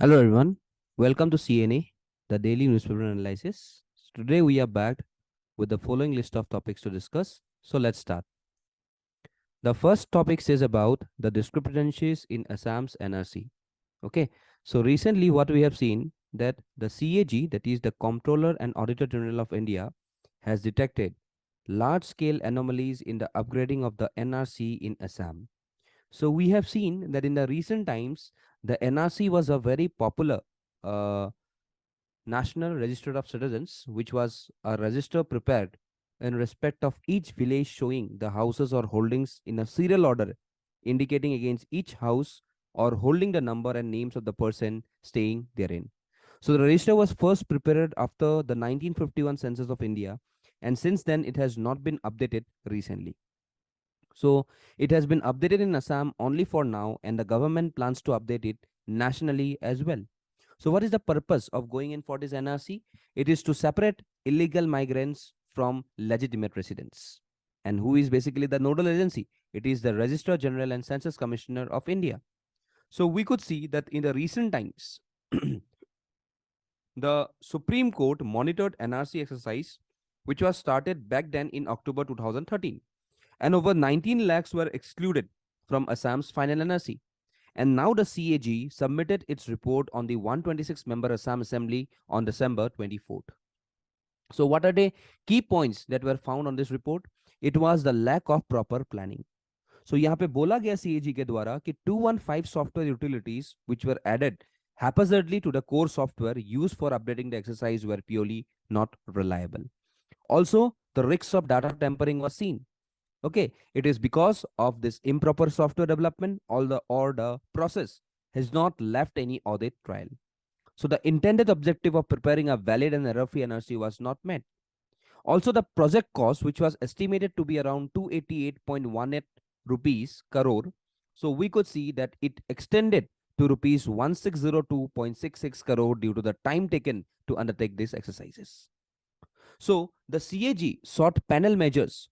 Hello everyone, welcome to CNA, the daily newspaper analysis. Today we are back with the following list of topics to discuss. So let's start. The first topic says about the discrepancies in Assam's NRC. Okay, so recently what we have seen that the CAG, that is the Comptroller and Auditor General of India, has detected large-scale anomalies in the upgrading of the NRC in Assam. So we have seen that in the recent times, the NRC was a very popular uh, National Register of Citizens, which was a register prepared in respect of each village, showing the houses or holdings in a serial order, indicating against each house or holding the number and names of the person staying therein. So the register was first prepared after the 1951 census of India, and since then it has not been updated recently. So it has been updated in Assam only for now, and the government plans to update it nationally as well. So, what is the purpose of going in for this NRC? It is to separate illegal migrants from legitimate residents. And who is basically the nodal agency? It is the Registrar General and Census Commissioner of India. So, we could see that in the recent times, the Supreme Court monitored NRC exercise, which was started back then in October 2013. And over 19 lakhs were excluded from Assam's final NRC. And now the CAG submitted its report on the 126-member Assam Assembly on December 24th. So what are the key points that were found on this report? It was the lack of proper planning. So यहाँ पे बोला गया CAG के द्वारा कि 215 software utilities which were added haphazardly to the core software used for updating the exercise were purely not reliable. Also, the risks of data tampering was seen. Okay, it is because of this improper software development, or the process has not left any audit trail. So the intended objective of preparing a valid and error-free NRC was not met. Also, the project cost, which was estimated to be around 288.18 rupees crore, so we could see that it extended to rupees 1602.66 crore due to the time taken to undertake these exercises. So the CAG sought panel measures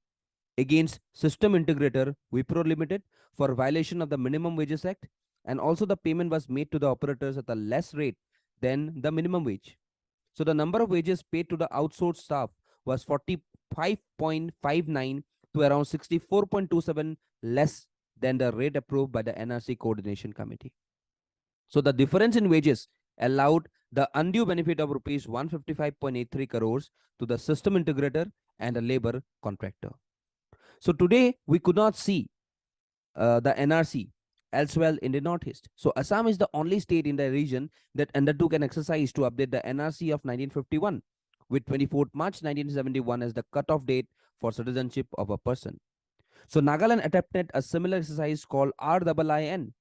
against system integrator Wipro Limited for violation of the Minimum Wages Act, and also the payment was made to the operators at a less rate than the minimum wage. So the number of wages paid to the outsourced staff was 45.59 to around 64.27 less than the rate approved by the NRC Coordination Committee. So the difference in wages allowed the undue benefit of rupees 155.83 crores to the system integrator and the labor contractor. So today we could not see the NRC elsewhere in the Northeast. So Assam is the only state in the region that undertook an exercise to update the NRC of 1951, with 24th March 1971 as the cutoff date for citizenship of a person. So Nagaland attempted a similar exercise called RIIN,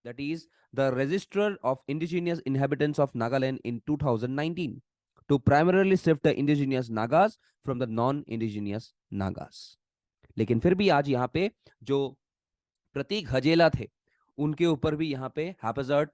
that is the Register of Indigenous Inhabitants of Nagaland in 2019, to primarily shift the indigenous Nagas from the non-indigenous Nagas. लेकिन फिर भी आज यहाँ पे जो प्रतीक हजेला थे उनके ऊपर भी यहाँ पे हैपजर्ड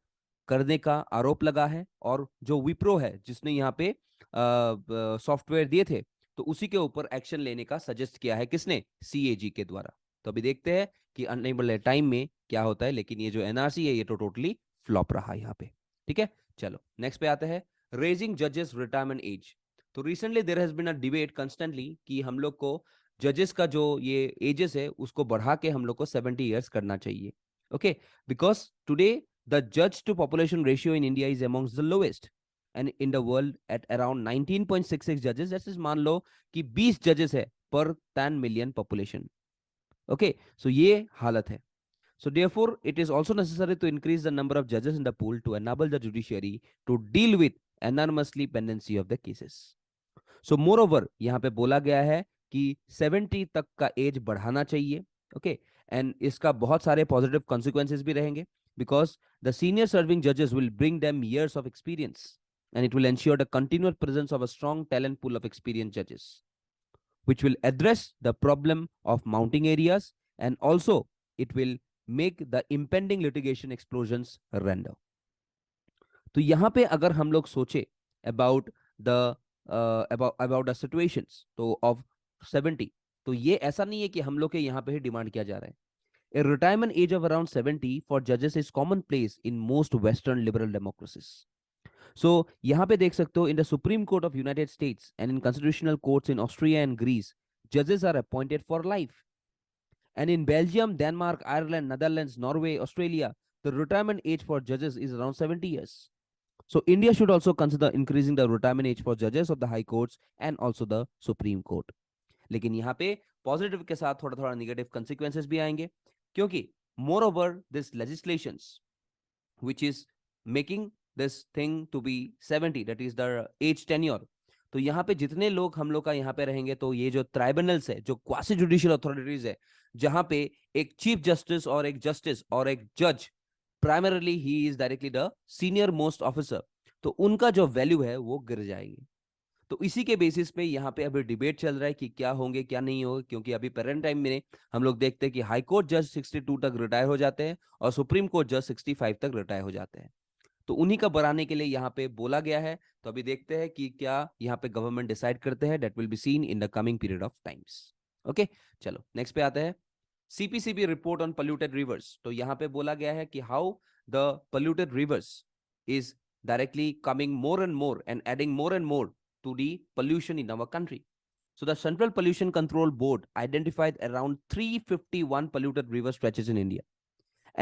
करने का आरोप लगा है, और जो विप्रो है जिसने यहाँ पे सॉफ्टवेयर दिए थे तो उसी के ऊपर एक्शन लेने का सजेस्ट किया है किसने, CAG के द्वारा. तो अभी देखते हैं कि आने वाले टाइम में क्या होता है, लेकिन ये जो NRC है ये तो टोटली फ्लॉप रहा यहाँ पे. ठीक है, चलो नेक्स्ट पे आते हैं. रेजिंग जजेस रिटायरमेंट एज. तो recently there has been a debate constantly कि हम लोग को जजेस का जो ये एजेस है उसको बढ़ा के हम लोग को 70 इयर्स करना चाहिए. ओके, बिकॉज टुडे द जज to population ratio in India is amongst the lowest and in the world at around 19.66 जजेस. जैसे मान लो कि 20 जजेस है पर 10 मिलियन पॉपुलेशन. ओके, सो ये हालत है. So therefore, it is also necessary to increase the number of judges in the pool to enable the judiciary to deal with enormously pendency of the cases. So moreover, यहाँ पे बोला गया है कि 70 तक का एज बढ़ाना चाहिए. ओके, एंड इसका बहुत सारे पॉजिटिव कॉन्सिक्वेंसेस भी रहेंगे, because the senior serving judges will bring them years of experience, and it will ensure the continuous presence of a strong talent pool of experienced judges, which will address the problem of mounting areas, and also it will make the impending litigation explosions render. तो यहाँ पे अगर हम लोग सोचे about the about the situations तो of 70, तो ये ऐसा नहीं है कि हम लोग के यहाँ पे ही डिमांड किया जा रहा है. A retirement age of around 70 for judges is commonplace in most Western liberal democracies. So, यहाँ पे देख सकते हो, in the Supreme Court of United States and in constitutional courts in Austria and Greece, judges are appointed for life. And in Belgium, Denmark, Ireland, Netherlands, Norway, Australia, the retirement age for judges is around 70 years. So India should also consider increasing the retirement age for judges of the high courts and also the Supreme Court. लेकिन यहाँ पे positive के साथ थोड़ा थोड़ा negative consequences भी आएंगे, क्योंकि moreover this legislations which is making this thing to be 70, that is the age tenure. तो यहाँ पे जितने लोग हम लोग का यहाँ पे रहेंगे, तो ये जो ट्राइब्यूनल्स है, जो क्वासी जुडिशियल अथॉरिटीज है, जहां पे एक चीफ जस्टिस और एक जस्टिस और एक जज, primarily he is directly the senior most officer, तो उनका जो वैल्यू है वो गिर जाएगी. तो इसी के बेसिस पे यहाँ पे अभी डिबेट चल रहा है कि क्या होंगे क्या नहीं होगा, क्योंकि अभी प्रेजेंट टाइम में हम लोग देखते हैं कि हाई कोर्ट जज 62 तक रिटायर हो जाते हैं और सुप्रीम कोर्ट जज 65 तक रिटायर हो जाते हैं. तो उन्हीं का बढ़ाने के लिए यहाँ पे बोला गया है. तो अभी देखते हैं कि क्या यहाँ पे गवर्नमेंट डिसाइड करते हैं. That will be seen in the coming period of times. Okay, चलो नेक्स्ट पे आते हैं. CPCB report on polluted reverse. तो यहाँ पे बोला गया है कि how the polluted reverse is directly coming more and adding more and more to the pollution in our country. So the Central Pollution Control Board identified around 351 polluted river stretches in India.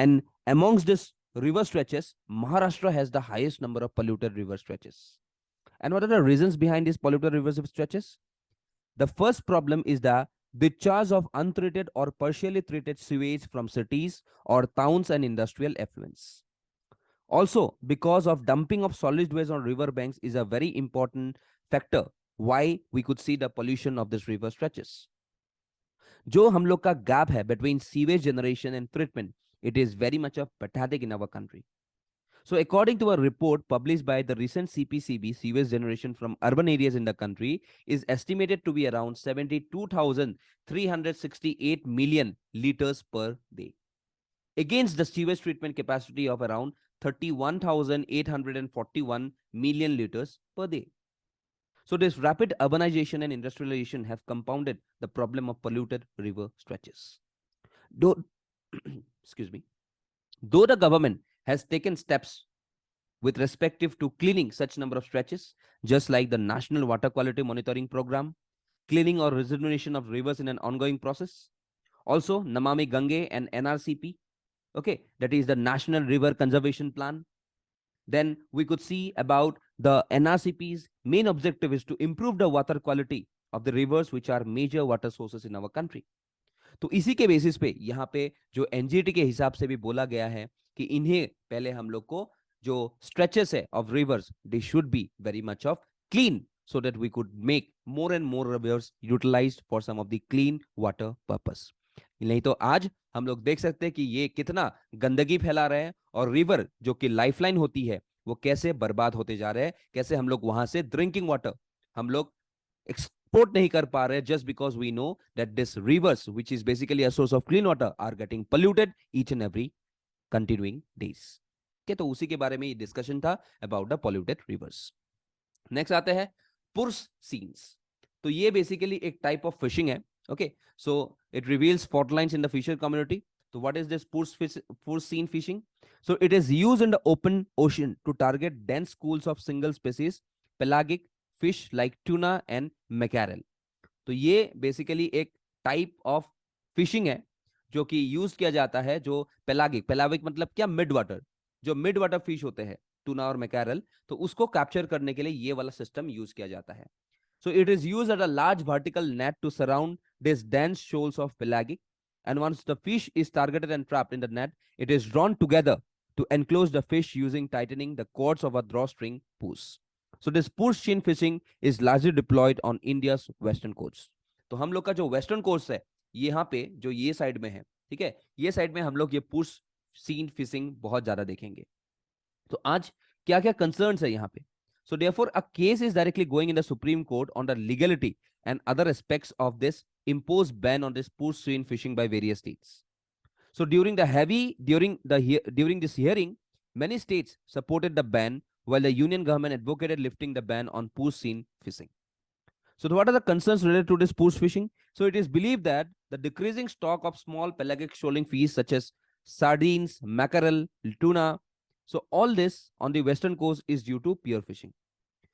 And amongst these river stretches, Maharashtra has the highest number of polluted river stretches. And what are the reasons behind these polluted river stretches? The first problem is the discharge of untreated or partially treated sewage from cities or towns and industrial effluents. Also, because of dumping of solid waste on river banks is a very important factor why we could see the pollution of this river stretches. जो हम लोग का gap है between sewage generation and treatment, it is very much of pathetic in our country. So according to a report published by the recent CPCB, sewage generation from urban areas in the country is estimated to be around 72,368 million liters per day, against the sewage treatment capacity of around 31,841 million liters per day. So this rapid urbanization and industrialization have compounded the problem of polluted river stretches. Though, excuse me, though the government has taken steps with respective to cleaning such number of stretches, just like the National Water Quality Monitoring Program, cleaning or rejuvenation of rivers in an ongoing process, also Namami Gange and NRCP, okay, that is the National River Conservation Plan. Then we could see about the NRCP's main objective is to improve the water quality of the rivers which are major water sources in our country. तो इसी के basis पे यहाँ पे जो NGT के हिसाब से भी बोला गया है कि इन्हें पहले हम लोग को जो स्ट्रेचेस है of reverse, they should be very much of clean, so that we could make more and more rivers utilized for some of the clean water purpose. नहीं तो आज हम लोग देख सकते हैं कि ये कितना गंदगी फैला रहे हैं और रिवर जो कि लाइफलाइन होती है वो कैसे बर्बाद होते जा रहे हैं, कैसे हम लोग वहां से ड्रिंकिंग वाटर हम लोग एक्सपोर्ट नहीं कर पा रहे हैं, just because we know that this rivers which is basically a source of clean water are getting polluted each and every continuing days. के तो उसी के बारे में ये डिस्कशन था about the polluted rivers. Next आते हैं पुर्स सीन्स. तो ये बेसिकली एक टाइप ऑफ फिशिंग है. Okay, so it reveals fault lines in the fisher community. So what is this purse seine fishing? So it is used in the open ocean to target dense schools of single species pelagic fish like tuna and mackerel. तो ये basically एक type of fishing है जो कि use किया जाता है, जो पेलागिक मतलब क्या, मिड वाटर, जो मिड वाटर फिश होते हैं टूना और मैकेरल, तो उसको कैप्चर करने के लिए ये वाला सिस्टम यूज किया जाता है. So it is used as a large vertical net to surround these dense shoals of pelagic, and once the fish is targeted and trapped in the net, it is drawn together to enclose the fish using tightening the cords of a drawstring push. So this push chain fishing is largely deployed on India's western coasts. तो हम लोग का जो western coast है यहाँ पे जो ये साइड में है, ठीक है, ये साइड में हम लोग ये पुश सीन फिशिंग बहुत ज्यादा देखेंगे. तो आज क्या क्या कंसर्न्स है यहाँ पे. So therefore, a case is directly going in the Supreme Court on the legality and other aspects of this imposed ban on this push seine fishing by various states. So during this hearing, many states supported the ban, while the union government advocated lifting the ban on push seine fishing. So what are the concerns related to this push fishing? So it is believed that the decreasing stock of small pelagic shoaling fish such as sardines, mackerel, tuna. So all this on the western coast is due to pier fishing.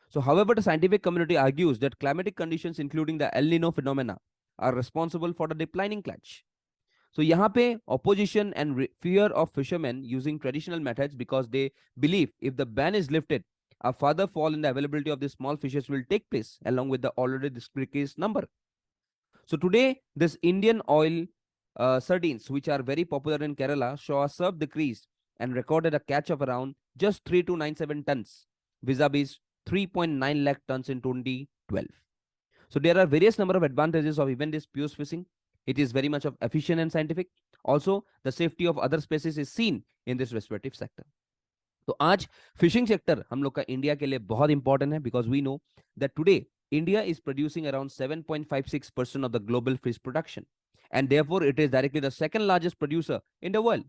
So however, the scientific community argues that climatic conditions including the El Nino phenomena are responsible for the declining catch. So यहाँ पे opposition and fear of fishermen using traditional methods because they believe if the ban is lifted, a further fall in the availability of these small fishes will take place along with the already decreased number. So today, this Indian oil sardines, which are very popular in Kerala, show a sharp decrease and recorded a catch of around just 3297 tons, vis-a-vis 3.9 lakh tons in 2012. So there are various number of advantages of even this pure fishing. It is very much of efficient and scientific. Also, the safety of other species is seen in this respective sector. तो आज fishing sector हम लोग का India के लिए बहुत important है because we know that today India is producing around 7.56% of the global fish production, and therefore it is directly the second largest producer in the world.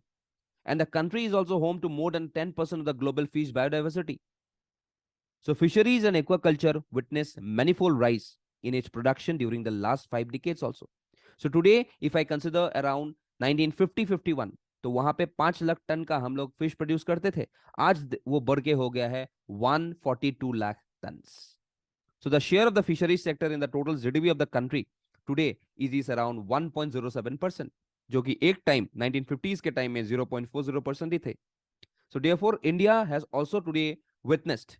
And the country is also home to more than 10% of the global fish biodiversity. So fisheries and aquaculture witness manifold rise in its production during the last 5 decades also. So today, if I consider around 1950-51, तो वहां पे 5 lakh ton का हम लोग fish produce करते थे. आज वो बढ़ के हो गया है 142 lakh tons. So the share of the fisheries sector in the total GDP of the country today is around 1.07%, जो कि एक टाइम 1950s के टाइम में 0.40% ही थे. So therefore, India has also today witnessed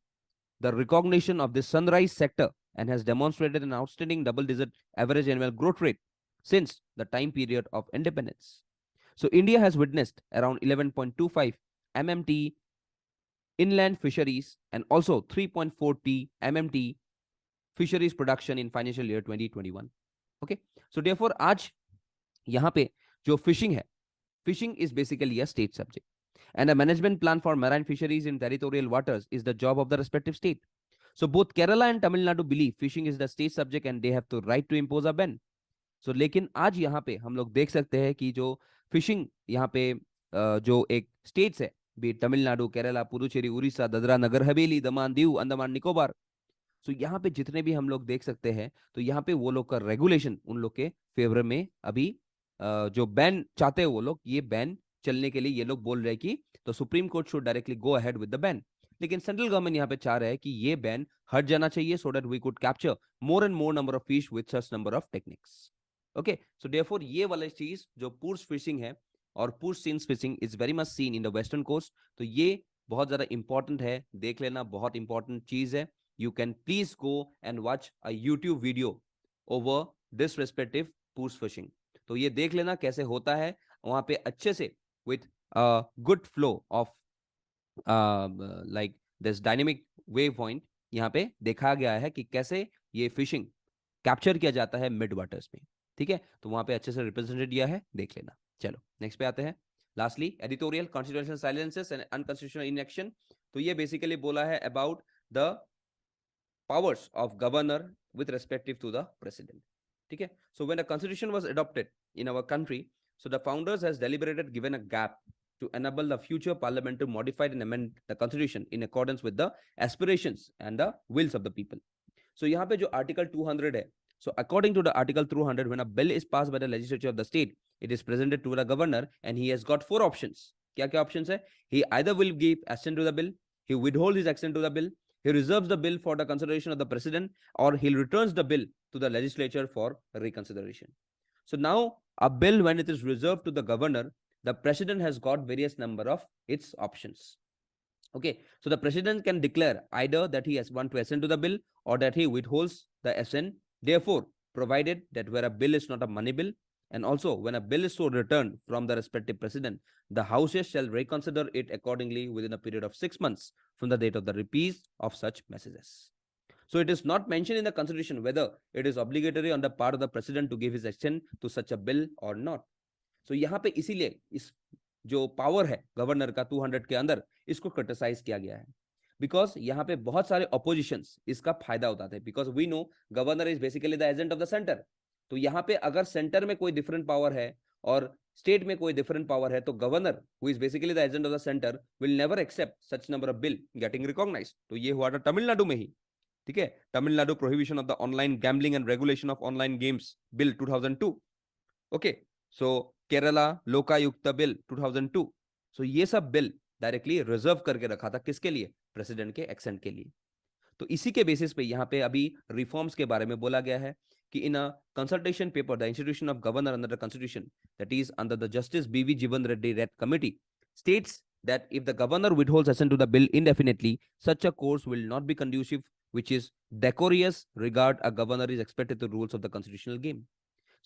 the recognition of the sunrise sector and has demonstrated an outstanding double-digit average annual growth rate since the time period of independence. So India has witnessed around 11.25 MMT inland fisheries and also 3.40 MMT fisheries production in financial year 2021. Okay, so therefore आज यहाँ पे जो fishing है, fishing is basically a state subject, and a management plan for marine fisheries in territorial waters is the job of the respective state. So both Kerala and Tamil Nadu believe fishing is the state subject and they have the right to impose a ban. So लेकिन आज यहाँ पे हम लोग देख सकते हैं कि जो फिशिंग यहाँ पे जो एक स्टेट्स है, भी तमिलनाडु, केरला, पुडुचेरी, उड़ीसा, दादरा नगर हवेली, दमन दीव, अंडमान निकोबार, सो यहाँ पे जितने भी हम लोग देख सकते हैं तो यहाँ पे वो लोग का रेगुलेशन उन लोग के फेवर में अभी जो बैन चाहते हैं वो लोग, ये बैन चलने के लिए ये लोग बोल रहे हैं कि तो supreme court should directly go ahead with the ban. लेकिन सेंट्रल गवर्नमेंट यहाँ पे चाह रहा है कि ये बैन हट जाना चाहिए so that we could capture more and more number of fish with such number of techniques. Okay, so therefore ये वाला चीज जो पूर्स फिशिंग है और purse seines fishing is very much seen in the western coast. तो ये बहुत ज्यादा इंपॉर्टेंट है, देख लेना, बहुत इंपॉर्टेंट चीज है. You can please go and watch a YouTube video over this respective purse fishing. तो ये देख लेना कैसे होता है वहां पे अच्छे से with a good flow of like this dynamic wave point. यहाँ पे देखा गया है कि कैसे ये फिशिंग कैप्चर किया जाता है मिड वाटर्स में. ठीक है, तो वहां पे अच्छे से रिप्रेजेंटेड किया है, देख लेना. चलो नेक्स्ट पे आते हैं. Lastly editorial constitutional silences and unconstitutional inaction. तो ये बेसिकली बोला है about the powers of governor with respective to the president. Okay, so when a constitution was adopted in our country, so the founders has deliberated given a gap to enable the future parliament to modify and amend the constitution in accordance with the aspirations and the wills of the people. So यहाँ पे जो article 200 है, so according to the article 200, when a bill is passed by the legislature of the state, it is presented to the governor and he has got 4 options. क्या क्या options है? He either will give assent to the bill, he withhold his assent to the bill, he reserves the bill for the consideration of the president, or he returns the bill to the legislature for reconsideration. So now a bill, when it is reserved to the governor, the president has got various number of its options. Okay, so the president can declare either that he has want to assent to the bill or that he withholds the assent. Therefore, provided that where a bill is not a money bill, and also when a bill is so returned from the respective president, the houses shall reconsider it accordingly within a period of 6 months from the date of the repeat of such messages. So it is not mentioned in the constitution whether it is obligatory on the part of the president to give his assent to such a bill or not. So यहाँ पे इसीलिए इस जो power है governor का 200 के अंदर, इसको क्रिटिसाइज किया गया है बिकॉज यहाँ पे बहुत सारे ऑपोजिशंस इसका फायदा उठाते हैं. Because we know governor is basically the agent of the centre. तो यहाँ पे अगर सेंटर में कोई डिफरेंट पावर है और स्टेट में कोई डिफरेंट पावर है, तो governor who is basically the agent of the centre will never accept such number of bill getting recognised. तो ये हुआ था तमिलनाडु में ही. ठीक है, Tamil Nadu prohibition of the online gambling and regulation of online games bill 2002. Okay, so Kerala Lokayukta bill 2002, सो ये सब bill directly reserve करके रखा था किसके लिए? प्रेसिडेंट के एक्सेंट के लिए। तो इसी के बेसिस पे यहाँ पे अभी रिफॉर्म्स के बारे में बोला गया है कि in a consultation paper the institution of governor under the constitution that is under the justice B V Jeevan Reddy led committee states that if the governor withholds assent to the bill indefinitely, such a course will not be conducive, which is decorous regard a governor is expected to rules of the constitutional game.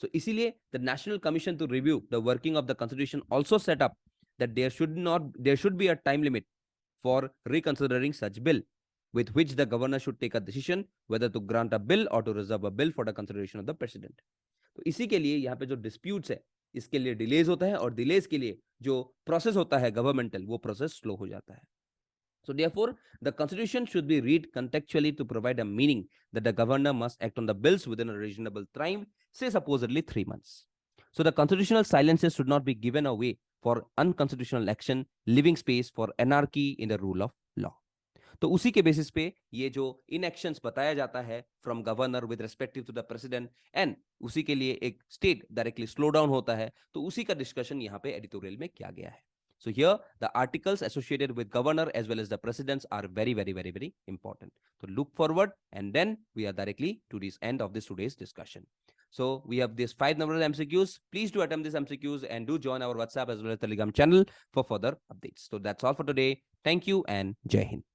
So इसीलिए the National Commission to review the working of the constitution also set up that there should be a time limit for reconsidering such bill, with which the governor should take a decision whether to grant a bill or to reserve a bill for the consideration of the president. तो इसी के लिए यहाँ पे जो disputes है इसके लिए डिलेज होता है, और डिलेज के लिए जो प्रोसेस होता है गवर्नमेंटल, वो प्रोसेस स्लो हो जाता है. So therefore, the constitution should be read contextually to provide a meaning that the governor must act on the bills within a reasonable time, say supposedly 3 months. So the constitutional silences should not be given away for unconstitutional action, leaving space for anarchy in the rule of law. तो उसी के basis पे ये जो इनएक्शंस बताया जाता है from governor with respective to the president, and उसी के लिए एक स्टेट डायरेक्टली स्लो डाउन होता है, तो उसी का डिस्कशन यहाँ पे एडिटोरियल में किया गया है. So here the articles associated with governor as well as the presidents are very important. So look forward, and then we are directly to this end of this today's discussion. So we have these 5 number of MCQs. Please do attempt these MCQs and do join our WhatsApp as well as Telegram channel for further updates. So that's all for today. Thank you and Jai Hind.